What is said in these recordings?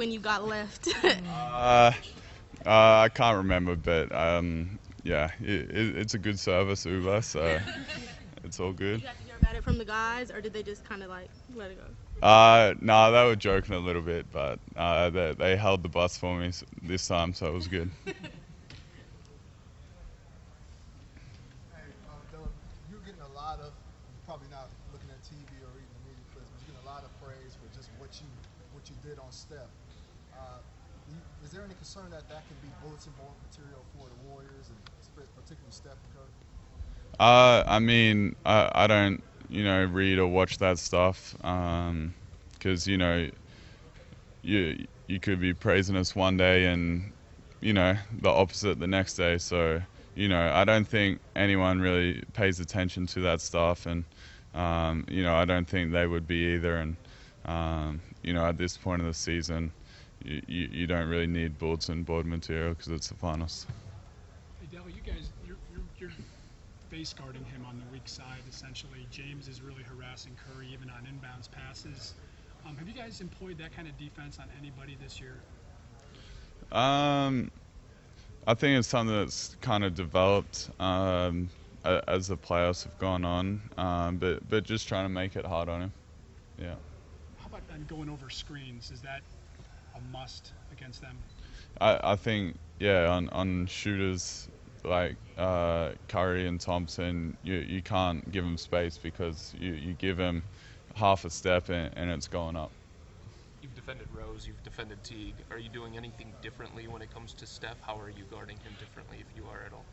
when you got left? I can't remember, but yeah, it's a good service, Uber, so it's all good. Did you have to hear about it from the guys, or did they just kind of like let it go? No, they were joking a little bit, but they held the bus for me this time, so it was good. You're getting a lot of, you're probably not looking at TV or reading the media clips, but you're getting a lot of praise for just what you did on Steph. Is there any concern that can be bulletin board material for the Warriors, and particularly Steph and Curry? I mean, I don't, read or watch that stuff, because you could be praising us one day and the opposite the next day. So I don't think anyone really pays attention to that stuff, and I don't think they would be either. And at this point of the season, you don't really need bulletin board material because it's the finals. Hey Dell, you guys, you're base guarding him on the weak side essentially. James is really harassing Curry even on inbounds passes. Have you guys employed that kind of defense on anybody this year? I think it's something that's kind of developed as the playoffs have gone on, but just trying to make it hard on him. Yeah. How about then going over screens? Is that a must against them? I think, yeah, on shooters like Curry and Thompson, you can't give them space because you give them half a step and it's going up. You've defended Rose, you've defended Teague. Are you doing anything differently when it comes to Steph? How are you guarding him differently, if you are at all?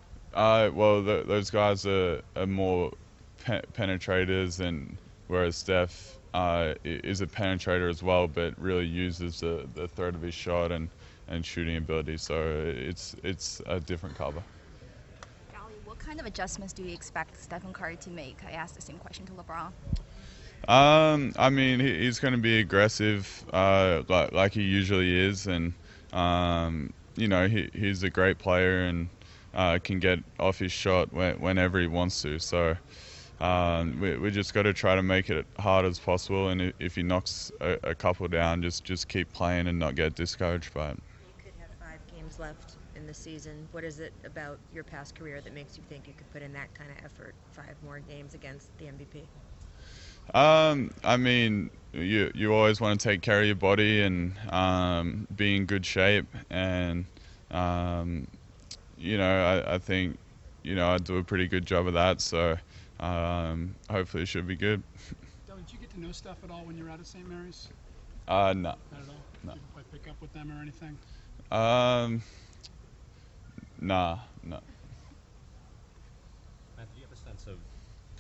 Well, those guys are more penetrators, and whereas Steph is a penetrator as well, but really uses the threat of his shot and shooting ability. So it's a different cover. What kind of adjustments do you expect Stephen Curry to make? I asked the same question to LeBron. I mean, he's going to be aggressive, like he usually is, and he's a great player and can get off his shot whenever he wants to. So we just got to try to make it hard as possible, and if he knocks a couple down, just keep playing and not get discouraged by it. You could have 5 games left in the season. What is it about your past career that makes you think you could put in that kind of effort, 5 more games against the MVP? I mean, you always want to take care of your body and be in good shape, and I think I do a pretty good job of that. So hopefully it should be good. Did you get to know Steph at all when you were out at St. Mary's? No. Not at all. No. Did you pick up with them or anything? Nah. Matt, do you have a sense of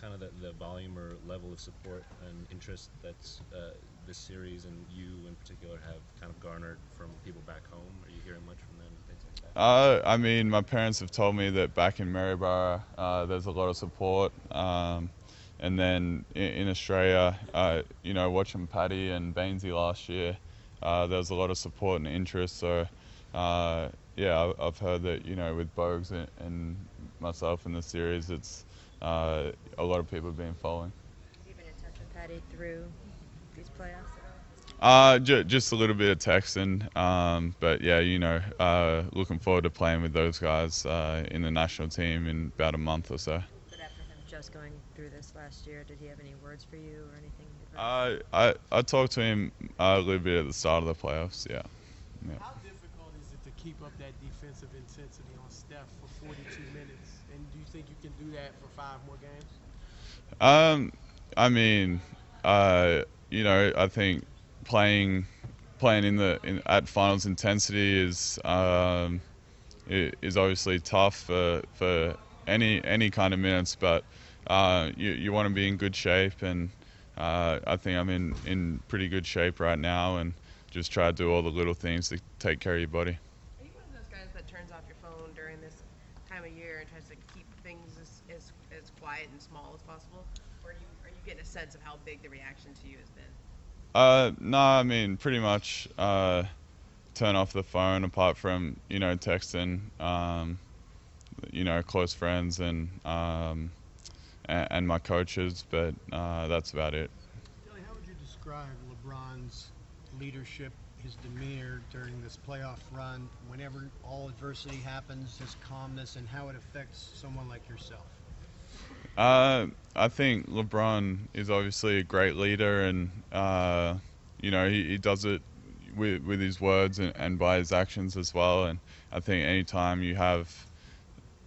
kind of the volume or level of support and interest that's this series and you in particular have kind of garnered from people back home? Are you hearing much from them and things like that? I mean, my parents have told me that back in Maryborough there's a lot of support, and then in Australia, watching Paddy and Bainesy last year, there was a lot of support and interest. So yeah, I've heard that with Bogues and myself in the series, it's a lot of people have been following. Have you been in touch with Paddy through these playoffs at all? Just a little bit of texting, but yeah, looking forward to playing with those guys in the national team in about a month or so. But after him just going through this last year, did he have any words for you or anything? I talked to him a little bit at the start of the playoffs. Yeah. How difficult is it to keep up that defensive intensity on Steph for 42 minutes? And do you think you can do that for 5 more games? I mean, I think playing at finals intensity is obviously tough for any kind of minutes, but you want to be in good shape, and I think I'm in pretty good shape right now, and just try to do all the little things to take care of your body. Are you one of those guys that turns off your phone during this time of year and tries to keep things as quiet and small as possible? Or are you getting a sense of how big the reaction to you has been? No, I mean, pretty much turn off the phone apart from, texting, close friends and my coaches, but that's about it. How would you describe LeBron's leadership his demeanor during this playoff run, whenever all adversity happens, his calmness, and how it affects someone like yourself? I think LeBron is obviously a great leader, and he does it with his words and by his actions as well. And I think anytime you have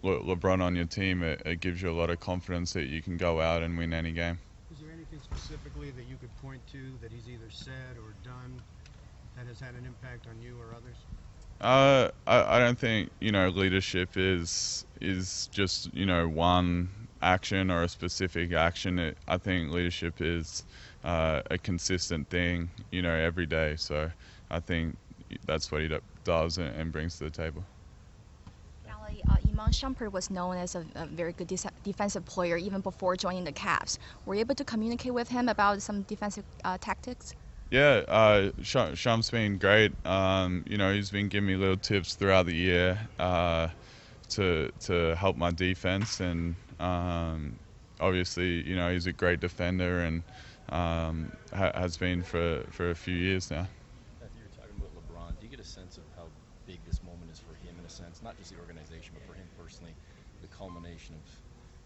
LeBron on your team, it gives you a lot of confidence that you can go out and win any game. Is there anything specifically that you could point to that he's either said or done that has had an impact on you or others? I don't think leadership is just one action or a specific action. I think leadership is a consistent thing every day. So I think that's what he does and brings to the table. Iman Shumpert was known as a very good defensive player even before joining the Cavs. Were you able to communicate with him about some defensive tactics? Yeah, Shum's been great. He's been giving me little tips throughout the year to help my defense, and obviously, he's a great defender and has been for a few years now. Matthew, you're talking about LeBron. Do you get a sense of how big this moment is for him in a sense, not just the organization, but for him personally, the culmination of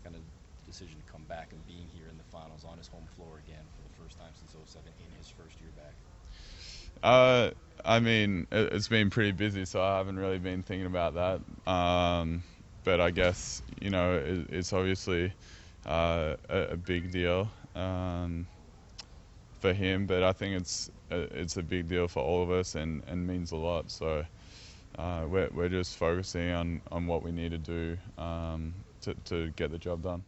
kind of decision to come back and being here in the finals on his home floor again for the first time since '07 in his first year back? I mean, it's been pretty busy, so I haven't really been thinking about that. But I guess, it's obviously a big deal for him, but I think it's a big deal for all of us and means a lot. So we're just focusing on what we need to do to get the job done.